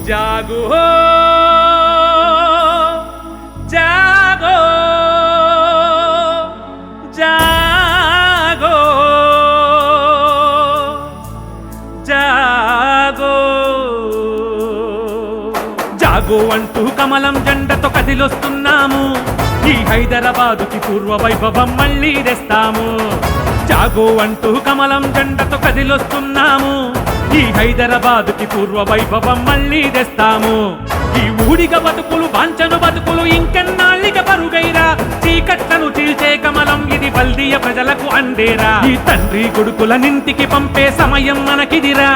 जागो हो जागो जागो जागो जागो अंटू कमलं जెండతో కదిలొస్తున్నాము ఈ హైదరాబాదుకి పూర్వ వైభవం మళ్ళీ తెస్తాము జాగో అంటూ కమలం జెండతో కదిలొస్తున్నాము ఈ హైదరాబాదుకి పూర్వ వైభవం మళ్ళీ తెస్తాము ఈ ఊడిగ బతుకులు వాంఛను బతుకులు ఇంకెన్నాళ్ళిక పరుగైరా చీకట్లను చీల్చే కమలం ఇది బల్దియ ప్రజలకు అందేరా ఈ తండ్రి కొడుకుల నింటికి పంపే సమయం మనకిదిరా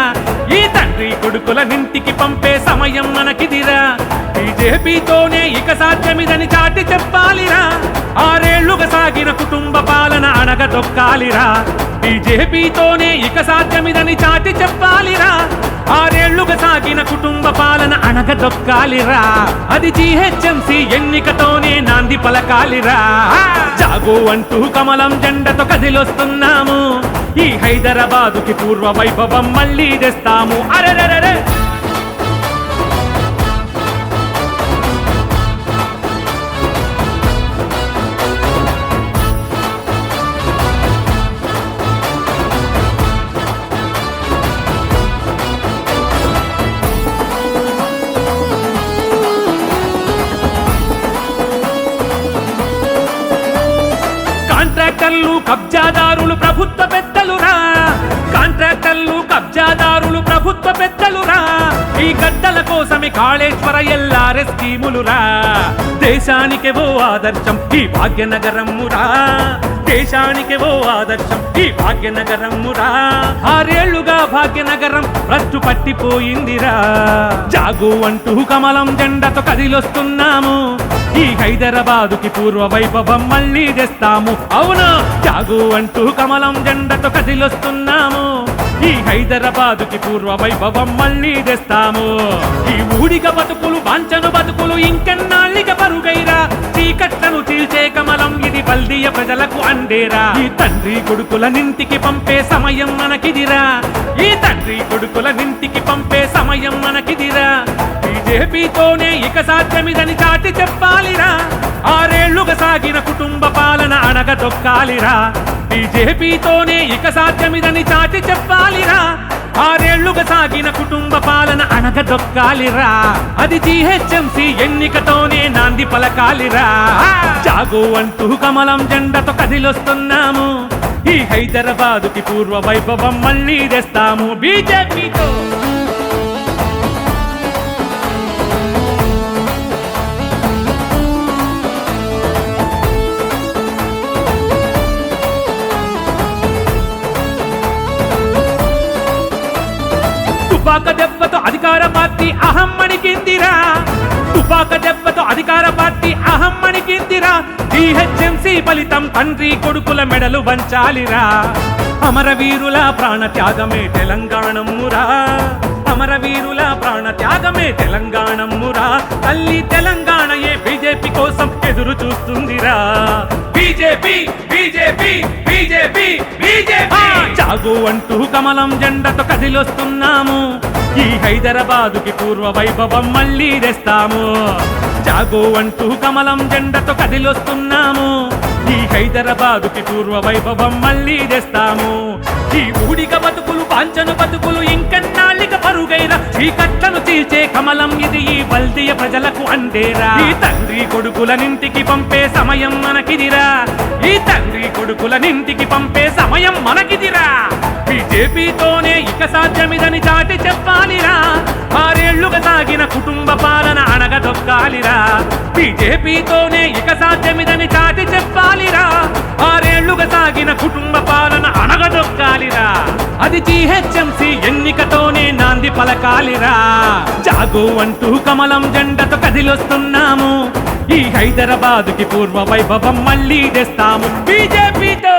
ఈ తండ్రి కొడుకుల నింటికి పంపే సమయం మనకిదిరా బీజేపీతోనే ఇక సాధ్యమిదని చాటి చెప్పాలిరా ఆరేళ్లుగా సాగిన కుటుంబ పాలన అణగదొక్కాలిరా బీజేపీతోనే ఇక సాధ్యమిదని చాటి చెప్పాలిరా ఆరేళ్లుగా సాగిన కుటుంబ పాలన అణగదొక్కాలిరా అది జీహెచ్ఎంసీ ఎన్నికతోనే నాంది పలకాలిరా జాగో అంటూ కమలం జెండతో కదిలొస్తున్నాము ఈ హైదరాబాదుకి పూర్వ వైభవం మళ్ళీ తెస్తాము అరెరెరెరె కాంట్రాక్టర్లు కబ్జాదారులు ప్రభుత్వ పెద్దలురా కాంట్రాక్టర్లు కబ్జాదారులు ప్రభుత్వ పెద్దలురా ఈ గడ్డల కోసమే కాళేశ్వర ఎల్ఆర్ఎస్ స్కీములురా దేశానికి ఓ ఆదర్శం ఈ భాగ్యనగరమురా దేశానికి ఓ ఆదర్శం ఈ భాగ్యనగరమురా ఆరేళ్లుగా భాగ్యనగరం భ్రష్టు పట్టిపోయిందిరా జాగో అంటూ కమలం జెండతో కదిలొస్తున్నాము ఈ హైదరాబాదుకి పూర్వ వైభవం మళ్ళీ తెస్తాము అవునా జాగో అంటూ కమలం జెండతో కదిలొస్తున్నాము ఈ హైదరాబాదుకి పూర్వ వైభవం మళ్ళీ తెస్తాము ఈ ఊడిగ బతుకులు వాంఛను బతుకులు ఇంకెన్నాళ్ళిక పరుగైరా చీకట్లను చీల్చే కమలం ఇది బల్దియ ప్రజలకు అందేరా ఈ తండ్రి కొడుకుల నింటికి పంపే సమయం మనకిదిరా ఈ తండ్రి కొడుకుల నింటికి పంపే సమయం మనకిదిరా బీజేపీతోనే ఇక సాధ్యమిదని చాటి చెప్పాలిరా ఆరేళ్లుగా సాగిన కుటుంబ పాలన అణగదొక్కాలిరా బీజేపీతోనే ఇక సాధ్యమిదని చాటి చెప్పాలిరా ఆరేళ్లుగా సాగిన కుటుంబ పాలన అణగదొక్కాలిరా అది జీహెచ్ఎంసీ ఎన్నికతోనే నాంది పలకాలిరా జాగో అంటూ కమలం జెండతో కదిలొస్తున్నాము ఈ హైదరాబాదుకి పూర్వ వైభవం మళ్ళీ తెస్తాము బీజేపీతో తుపాక దెబ్బతో అధికార పార్టీ అహం మణికిందిరా తుపాక దెబ్బతో అధికార పార్టీ అహం మణికిందిరా జీహెచ్ఎంసీ ఫలితం తండ్రి కొడుకుల మెడలు వంచాలిరా అమరవీరుల ప్రాణ త్యాగమే తెలంగాణమురా అమరవీరుల ప్రాణ త్యాగమే తెలంగాణమురా తల్లి తెలంగాణయే బీజేపీ కోసం ఎదురు చూస్తుందిరా బీజేపీ బీజేపీ బీజేపీ బీజేపీ జాగో అంటూ కమలం జెండతో కదిలొస్తున్నాము ఈ హైదరాబాదుకి పూర్వ వైభవం మళ్ళీ తెస్తాము జాగో అంటూ కమలం జెండతో కదిలొస్తున్నాము ఈ హైదరాబాదుకి పూర్వ వైభవం మళ్ళీ తెస్తాము ఈ ఊడిగ బతుకులు వాంఛను బతుకులు ఇంకెన్నాళ్ళిక పరుగైరా చీకట్లను చీల్చే కమలం ఇది ఈ బల్దియ ప్రజలకు అందేరా ఈ తండ్రి కొడుకుల నింటికి పంపే సమయం మనకిదిరా ఈ తండ్రి కొడుకుల నింటికి పంపే సమయం మనకిదిరా బీజేపీతోనే ఇక సాధ్యమిదని చాటి చెప్పాలిరా ఆరేళ్లుగా సాగిన కుటుంబ పాలన అణగదొక్కాలిరా బీజేపీతోనే ఇక సాధ్యమిదని చాటి చెప్పాలిరా ఆరేళ్లుగా సాగిన కుటుంబ పాలన అణగదొక్కాలిరా అది జీహెచ్ఎంసీ ఎన్నికతోనే నాంది పలకాలిరా జాగో అంటూ కమలం జెండతో కదిలొస్తున్నాము ఈ హైదరాబాదుకి పూర్వ వైభవం మళ్ళీ తెస్తాము బీజేపీతో